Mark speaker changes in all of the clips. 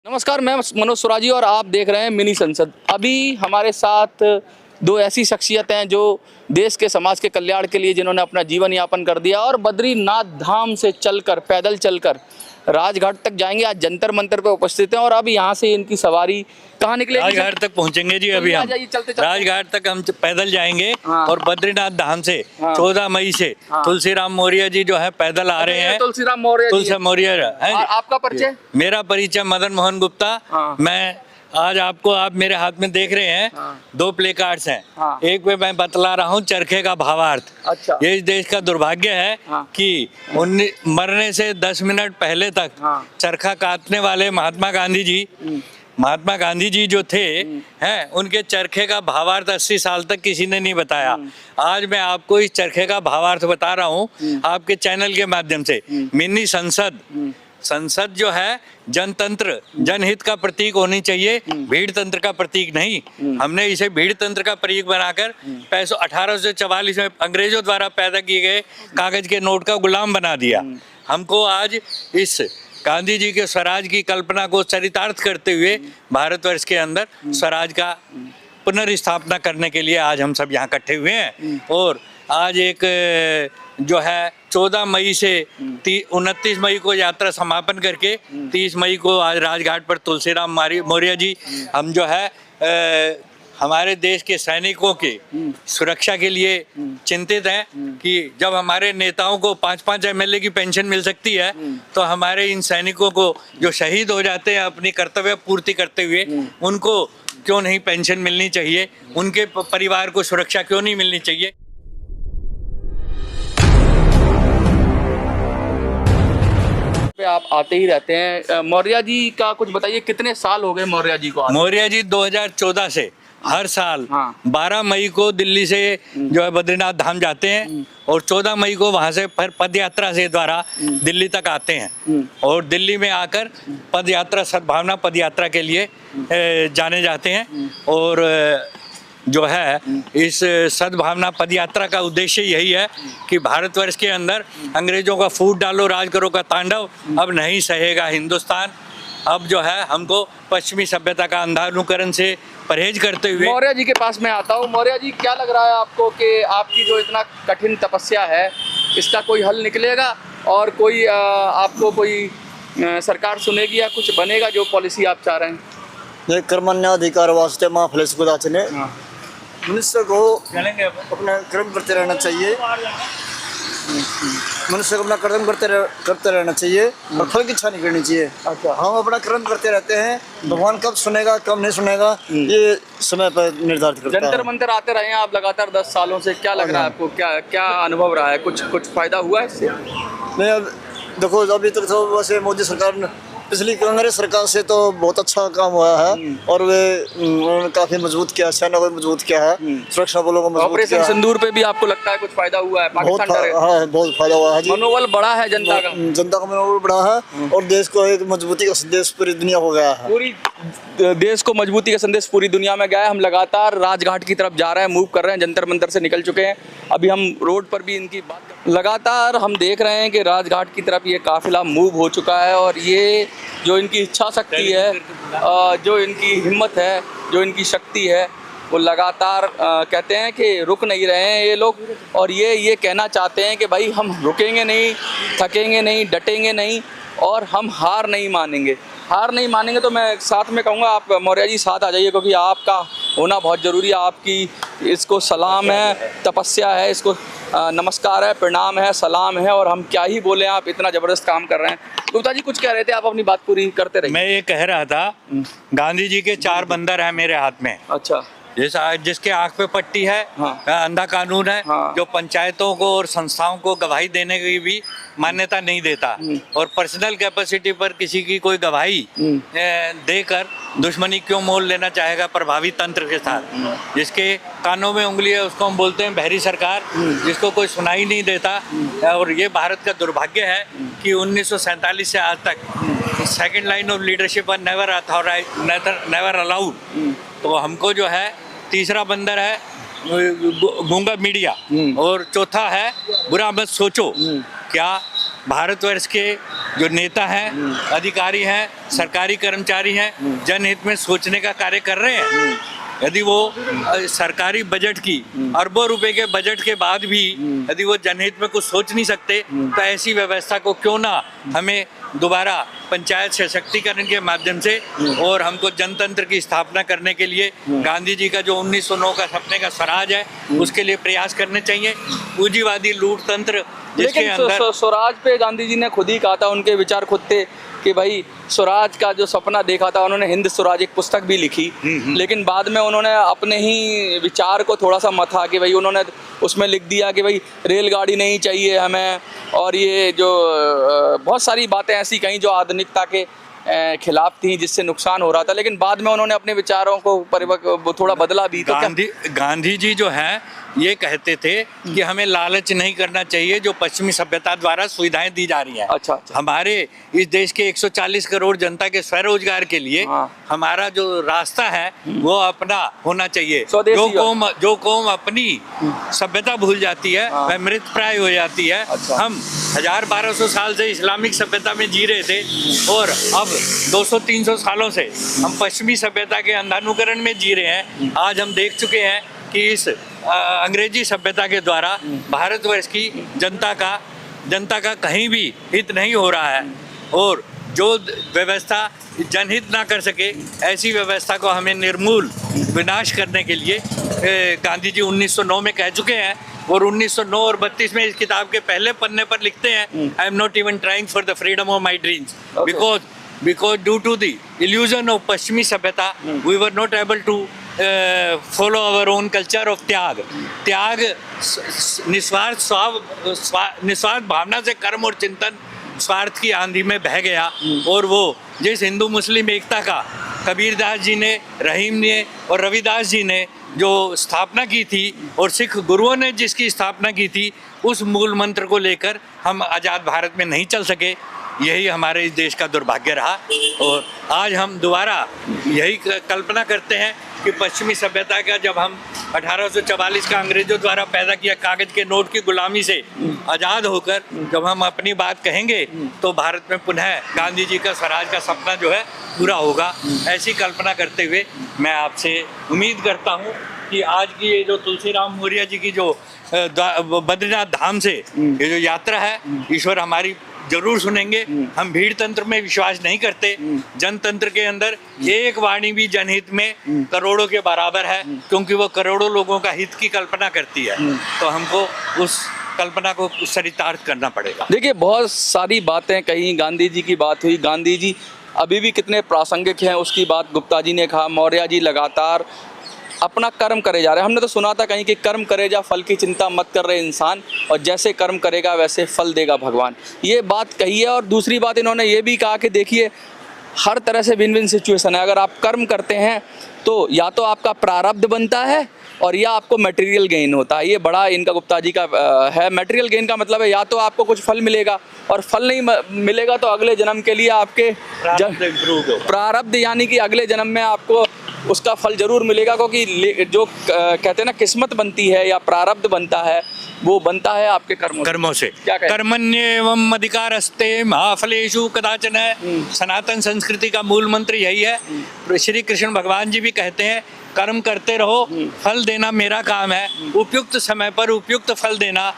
Speaker 1: नमस्कार, मैं मनोज सुराजी और आप देख रहे हैं मिनी संसद। अभी हमारे साथ दो ऐसी शख्सियत हैं जो देश के समाज के कल्याण के लिए जिन्होंने अपना जीवन यापन कर दिया और बद्रीनाथ धाम से चलकर पैदल चलकर राजघाट तक जाएंगे। आज जंतर मंतर पे उपस्थित हैं और अब यहाँ से इनकी सवारी कहाँ निकलेगी?
Speaker 2: राजघाट तक पहुँचेंगे जी। अभी हम
Speaker 1: चलते
Speaker 2: राजघाट तक हम पैदल जाएंगे।
Speaker 1: हाँ।
Speaker 2: और बद्रीनाथ धाम से 14 मई से
Speaker 1: हाँ।
Speaker 2: तुलसीराम मौर्य जी जो है पैदल आ रहे हैं।
Speaker 1: तुलसीराम मौर्य
Speaker 2: है।
Speaker 1: आपका परिचय?
Speaker 2: मेरा परिचय मदन मोहन गुप्ता।
Speaker 1: हाँ।
Speaker 2: मैं आज आप मेरे हाथ में देख रहे हैं।
Speaker 1: हाँ।
Speaker 2: 2 प्ले कार्ड्स हैं।
Speaker 1: हाँ।
Speaker 2: एक पे मैं बतला रहा हूँ चरखे का भावार्थ।
Speaker 1: अच्छा।
Speaker 2: ये इस देश का दुर्भाग्य है।
Speaker 1: हाँ।
Speaker 2: कि मरने से 10 मिनट पहले तक
Speaker 1: हाँ।
Speaker 2: चरखा काटने वाले महात्मा गांधी जी जो थे हैं, उनके चरखे का भावार्थ 80 साल तक किसी ने नहीं बताया। आज मैं आपको इस चरखे का भावार्थ बता रहा हूँ आपके चैनल के माध्यम से। मिनी संसद जो है जनतंत्र जनहित का प्रतीक होनी चाहिए, भीड़ तंत्र का प्रतीक नहीं। हमने इसे भीड़ तंत्र का प्रतीक बनाकर 1844 में अंग्रेजों द्वारा पैदा किए गए कागज के नोट का गुलाम बना दिया। हमको आज इस गांधी जी के स्वराज की कल्पना को चरितार्थ करते हुए भारतवर्ष के अंदर स्वराज का पुनर्स्थापना करने के लिए आज हम सब यहाँ इकट्ठे हुए हैं। और आज एक जो है 14 मई से 29 मई को यात्रा समापन करके 30 मई को आज राजघाट पर तुलसीराम मौर्य जी हम जो है हमारे देश के सैनिकों के सुरक्षा के लिए चिंतित हैं कि जब हमारे नेताओं को 5-5 एमएलए की पेंशन मिल सकती है तो हमारे इन सैनिकों को जो शहीद हो जाते हैं अपनी कर्तव्य पूर्ति करते हुए, उनको क्यों नहीं पेंशन मिलनी चाहिए, उनके परिवार को सुरक्षा क्यों नहीं मिलनी चाहिए।
Speaker 1: आप आते ही रहते हैं। मौर्य जी का कुछ बताइए, कितने साल हो गए मौर्य जी को?
Speaker 2: मौर्य जी 2014 से हर साल 12 मई को दिल्ली से जो है बद्रीनाथ धाम जाते हैं और 14 मई को वहां से फिर पद यात्रा से द्वारा दिल्ली तक आते हैं और दिल्ली में आकर पद यात्रा सद्भावना पद यात्रा के लिए जाने जाते हैं। और जो है इस सद्भावना पदयात्रा का उद्देश्य यही है कि भारतवर्ष के अंदर अंग्रेजों का फूट डालो राज करो का तांडव अब नहीं सहेगा हिंदुस्तान। अब जो है हमको पश्चिमी सभ्यता का अंधानुकरण से परहेज करते हुए।
Speaker 1: मौर्य जी के पास मैं आता हूँ। मौर्य जी, क्या लग रहा है आपको कि आपकी जो इतना कठिन तपस्या है इसका कोई हल निकलेगा और कोई आपको कोई सरकार सुनेगी या कुछ बनेगा जो पॉलिसी आप चाह रहे हैं?
Speaker 3: कर्मण्याधिकार वास्ते माँ फलेश गुदाचने मनुष्य को अपना कर्म करते रहना चाहिए। मनुष्य को अपना कर्म करते रहना चाहिए और फल की इच्छा नहीं करनी चाहिए। अच्छा। हम अपना कर्म करते रहते हैं, भगवान कब सुनेगा कब नहीं सुनेगा ये समय पर निर्धारित करता है।
Speaker 1: जंतर मंतर आते रहे हैं आप लगातार 10 सालों से, क्या लग रहा है आपको? क्या अनुभव रहा है? कुछ फायदा हुआ है इससे?
Speaker 3: नहीं, अब देखो अभी तक तो वैसे मोदी सरकार पिछली कांग्रेस सरकार से तो बहुत अच्छा काम हुआ है और उन्होंने काफी मजबूत किया, सेना को मजबूत किया है, सुरक्षा बलों को मजबूत किया।
Speaker 1: ऑपरेशन सिंदूर पे भी आपको लगता है कुछ फायदा हुआ है?
Speaker 3: बहुत फायदा हुआ है।
Speaker 1: मनोबल बढ़ा है जनता का
Speaker 3: मनोबल बढ़ा है और देश को एक मजबूती का संदेश पूरी दुनिया को गया है।
Speaker 1: पूरी देश को मजबूती का संदेश पूरी दुनिया में गया है। हम लगातार राजघाट की तरफ जा रहे हैं, मूव कर रहे हैं, जंतर मंतर से निकल चुके हैं। अभी हम रोड पर भी इनकी बात लगातार हम देख रहे हैं कि राजघाट की तरफ ये काफिला मूव हो चुका है और ये जो इनकी इच्छा शक्ति है, जो इनकी हिम्मत है, जो इनकी शक्ति है, वो लगातार कहते हैं कि रुक नहीं रहे हैं ये लोग। और ये कहना चाहते हैं कि भाई हम रुकेंगे नहीं, थकेंगे नहीं, डटेंगे नहीं और हम हार नहीं मानेंगे। हार नहीं मानेंगे तो मैं साथ में कहूँगा आप मौर्य जी साथ आ जाइए, क्योंकि आपका होना बहुत ज़रूरी है। आपकी इसको सलाम है, तपस्या है, इसको नमस्कार है, प्रणाम है, सलाम है और हम क्या ही बोले, आप इतना ज़बरदस्त काम कर रहे हैं। गुप्ता जी कुछ कह रहे थे, आप अपनी बात पूरी करते रहिए।
Speaker 2: मैं ये कह रहा था गांधी जी के 4 बंदर हैं मेरे हाथ में।
Speaker 1: अच्छा।
Speaker 2: जिसके आंख पे पट्टी है।
Speaker 1: हाँ।
Speaker 2: अंधा कानून है। हाँ। जो पंचायतों को और संस्थाओं को गवाही देने की भी मान्यता नहीं देता और पर्सनल कैपेसिटी पर किसी की कोई गवाही देकर दुश्मनी क्यों मोल लेना चाहेगा प्रभावी तंत्र के साथ। जिसके कानों में उंगली है उसको हम बोलते हैं बहरी सरकार, जिसको कोई सुनाई नहीं देता। और ये भारत का दुर्भाग्य है कि 1947 से आज तक second line of leadership never allowed. तो हमको जो है तीसरा बंदर है गूंगा मीडिया और चौथा है बुरा मत सोचो। क्या भारतवर्ष के जो नेता हैं, अधिकारी हैं, सरकारी कर्मचारी हैं, जनहित में सोचने का कार्य कर रहे हैं। यदि वो सरकारी बजट की अरबों रुपए के बजट के बाद भी यदि वो जनहित में कुछ सोच नहीं सकते, तो ऐसी व्यवस्था को क्यों ना हमें दोबारा पंचायत सशक्तिकरण के माध्यम से और हमको जनतंत्र की स्थापना करने के लिए गांधी जी का जो 1909 का सपने का स्वराज है उसके लिए प्रयास करने चाहिए। पूंजीवादी लूट तंत्र जिसके
Speaker 1: लेकिन
Speaker 2: अंदर
Speaker 1: स्वराज पे गांधी जी ने खुद ही कहा था, उनके विचार खुद थे कि भाई स्वराज का जो सपना देखा था, उन्होंने हिंद स्वराज एक पुस्तक भी लिखी, लेकिन बाद में उन्होंने अपने ही विचार को थोड़ा सा मथा कि भाई उन्होंने उसमें लिख दिया कि भाई रेलगाड़ी नहीं चाहिए हमें, और ये जो बहुत सारी बातें ऐसी कहीं जो आधुनिकता के खिलाफ थी, जिससे नुकसान हो रहा था। लेकिन बाद में उन्होंने अपने विचारों को थोड़ा बदला भी। तो
Speaker 2: गांधी जी जो हैं ये कहते थे कि हमें लालच नहीं करना चाहिए जो पश्चिमी सभ्यता द्वारा सुविधाएं दी जा रही हैं।
Speaker 1: अच्छा।
Speaker 2: हमारे इस देश के 140 करोड़ जनता के स्वरोजगार के लिए हमारा जो रास्ता है वो अपना होना चाहिए। जो कौम अपनी सभ्यता भूल जाती है वह मृत प्राय हो जाती है। हम 1000-1200 साल से इस्लामिक सभ्यता में जी रहे थे और अब 200-300 सालों से हम पश्चिमी सभ्यता के अंधानुकरण में जी रहे हैं। आज हम देख चुके हैं कि इस अंग्रेजी सभ्यता के द्वारा भारतवर्ष की जनता का कहीं भी हित नहीं हो रहा है, और जो व्यवस्था जनहित ना कर सके ऐसी व्यवस्था को हमें निर्मूल विनाश करने के लिए गांधी जी 1909 में कह चुके हैं। और 1909 और 32 में इस किताब के पहले पन्ने पर लिखते हैं, I am not even trying for the freedom of my dreams because due to the illusion of पश्चिमी सभ्यता we were not able to follow our own culture of त्याग निस्वार्थ भावना से कर्म और चिंतन स्वार्थ की आंधी में बह गया। और वो जिस हिंदू मुस्लिम एकता का कबीरदास जी ने, रहीम ने और रविदास जी ने जो स्थापना की थी और सिख गुरुओं ने जिसकी स्थापना की थी, उस मूल मंत्र को लेकर हम आज़ाद भारत में नहीं चल सके। यही हमारे इस देश का दुर्भाग्य रहा। और आज हम दोबारा यही कल्पना करते हैं कि पश्चिमी सभ्यता का जब हम 1844 का अंग्रेजों द्वारा पैदा किया कागज के नोट की गुलामी से आज़ाद होकर जब हम अपनी बात कहेंगे तो भारत में पुनः गांधी जी का स्वराज का सपना जो है पूरा होगा। ऐसी कल्पना करते हुए मैं आपसे उम्मीद करता हूँ कि आज की ये जो तुलसीराम मौर्य जी की जो बद्रीनाथ धाम से ये जो यात्रा है, ईश्वर हमारी जरूर सुनेंगे। हम भीड़ तंत्र में विश्वास नहीं करते। जनतंत्र के अंदर एक वाणी भी जनहित में करोड़ों के बराबर है, क्योंकि वो करोड़ों लोगों का हित की कल्पना करती है। तो हमको उस कल्पना को चरितार्थ करना पड़ेगा।
Speaker 1: देखिए, बहुत सारी बातें कही, गांधी जी की बात हुई, गांधी जी अभी भी कितने प्रासंगिक हैं उसकी बात गुप्ता जी ने कहा। मौर्य जी लगातार अपना कर्म करे जा रहे हैं। हमने तो सुना था कहीं कि कर्म करे जा फल की चिंता मत कर रहे इंसान, और जैसे कर्म करेगा वैसे फल देगा भगवान, ये बात कही है। और दूसरी बात इन्होंने ये भी कहा कि देखिए हर तरह से विन विन सिचुएशन है। अगर आप कर्म करते हैं तो या तो आपका प्रारब्ध बनता है और या आपको मटेरियल गेन होता है। ये बड़ा इनका गुप्ता जी का है। मटेरियल गेन का मतलब है या तो आपको कुछ फल मिलेगा, और फल नहीं मिलेगा तो अगले जन्म के लिए आपके प्रारब्ध यानी कि अगले जन्म में आपको उसका फल जरूर मिलेगा। क्योंकि जो कहते हैं ना किस्मत बनती है या प्रारब्ध बनता है, वो बनता है आपके कर्मों से। क्या
Speaker 2: कर्मण्येवम् अधिकारस्ते मा फलेषु कदाचन है। सनातन संस्कृति का मूल मंत्र यही है। श्री कृष्ण भगवान जी भी कहते हैं कर्म करते रहो, फल देना मेरा काम है। उपयुक्त समय पर उपयुक्त फल देना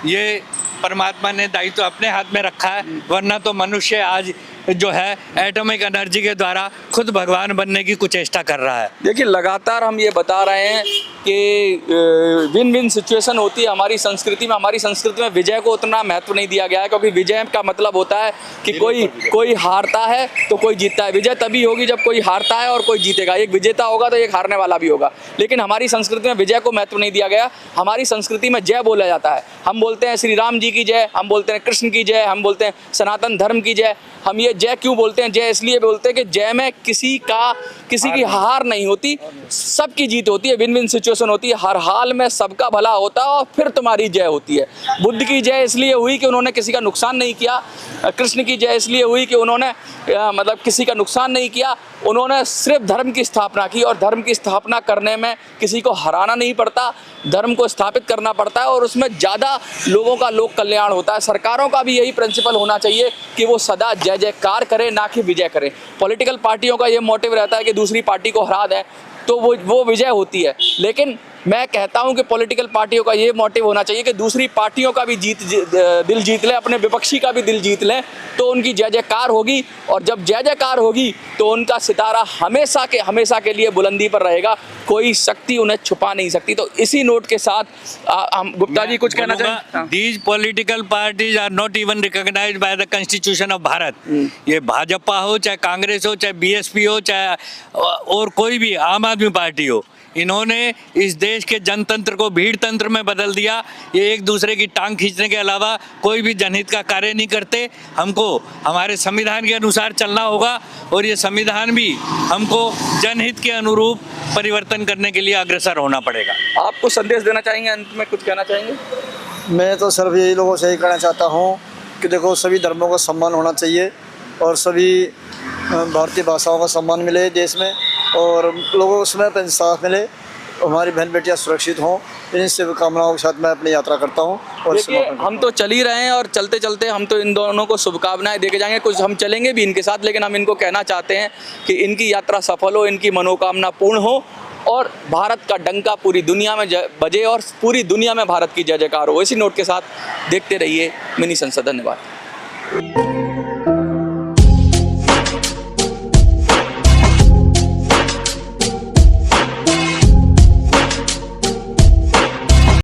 Speaker 2: ये परमात्मा ने दायित्व अपने हाथ में रखा है। वरना तो मनुष्य आज जो है एटॉमिक एनर्जी के द्वारा खुद भगवान बनने की कुचेष्टा कर रहा है।
Speaker 1: देखिए, लगातार हम ये बता रहे हैं कि विन विन सिचुएशन होती है हमारी संस्कृति में। हमारी संस्कृति में विजय को उतना महत्व नहीं दिया गया है, क्योंकि विजय का मतलब होता है कि कोई हारता है तो कोई जीतता है। विजय तभी होगी जब कोई हारता है और कोई जीतेगा। एक विजेता होगा तो एक हारने वाला भी होगा। लेकिन हमारी संस्कृति में विजय को महत्व नहीं दिया गया। हमारी संस्कृति में जय बोला जाता है। हम बोलते हैं श्री राम जी की जय, हम बोलते हैं कृष्ण की जय, हम बोलते हैं सनातन धर्म की जय। हम ये जय क्यों बोलते हैं? जय इसलिए बोलते हैं कि जय में किसी की हार नहीं होती, सबकी जीत होती है, विन विन सिचुएशन होती है, हर हाल में सबका भला होता है और फिर तुम्हारी जय होती है। बुद्ध की जय इसलिए हुई कि उन्होंने किसी का नुकसान नहीं किया, कृष्ण की जय इसलिए हुई कि उन्होंने मतलब किसी का नुकसान नहीं किया, उन्होंने सिर्फ धर्म की स्थापना की, और धर्म की स्थापना करने में किसी को हराना नहीं पड़ता, धर्म को स्थापित करना पड़ता है और उसमें ज़्यादा लोगों का लोक कल्याण होता है। सरकारों का भी यही प्रिंसिपल होना चाहिए कि वो सदा जय जयकार करें, ना कि विजय करें। पॉलिटिकल पार्टियों का ये मोटिव रहता है कि दूसरी पार्टी को हरा दें तो वो विजय होती है, लेकिन मैं कहता हूं कि पॉलिटिकल पार्टियों का ये मोटिव होना चाहिए कि दूसरी पार्टियों का भी दिल जीत लें, अपने विपक्षी का भी दिल जीत लें, तो उनकी जय जयकार होगी, और जब जय जयकार होगी तो उनका सितारा हमेशा के लिए बुलंदी पर रहेगा, कोई शक्ति उन्हें छुपा नहीं सकती। तो इसी नोट के साथ हम गुप्ता जी कुछ कहना चाहेंगे?
Speaker 2: These political parties are not even recognised by the constitution of Bharat. ये भाजपा हो, चाहे कांग्रेस हो, चाहे बीएसपी हो, चाहे और कोई भी आम आदमी पार्टी हो, इन्होंने इस देश के जनतंत्र को भीड़ तंत्र में बदल दिया। ये एक दूसरे की टांग खींचने के अलावा कोई भी जनहित का कार्य नहीं करते। हमको हमारे संविधान के अनुसार चलना होगा और ये संविधान भी हमको जनहित के अनुरूप परिवर्तन करने के लिए अग्रसर होना पड़ेगा।
Speaker 1: आपको संदेश देना चाहेंगे, अंत में कुछ कहना चाहेंगे?
Speaker 3: मैं तो सिर्फ यही लोगों से ही कहना चाहता हूँ कि देखो, सभी धर्मों का सम्मान होना चाहिए और सभी भारतीय भाषाओं का सम्मान मिले देश में, और लोगों को उसमें इंसाफ मिले, हमारी बहन बेटियां सुरक्षित हों। इन शुभकामनाओं के साथ मैं अपनी यात्रा करता हूँ। और
Speaker 1: देखिए, हम तो चल ही रहे हैं और चलते चलते हम तो इन दोनों को शुभकामनाएं देके जाएंगे, कुछ हम चलेंगे भी इनके साथ, लेकिन हम इनको कहना चाहते हैं कि इनकी यात्रा सफल हो, इनकी मनोकामना पूर्ण हो और भारत का डंका पूरी दुनिया में बजे और पूरी दुनिया में भारत की जय जयकार हो। इसी नोट के साथ देखते रहिए मिनी संसद। धन्यवाद।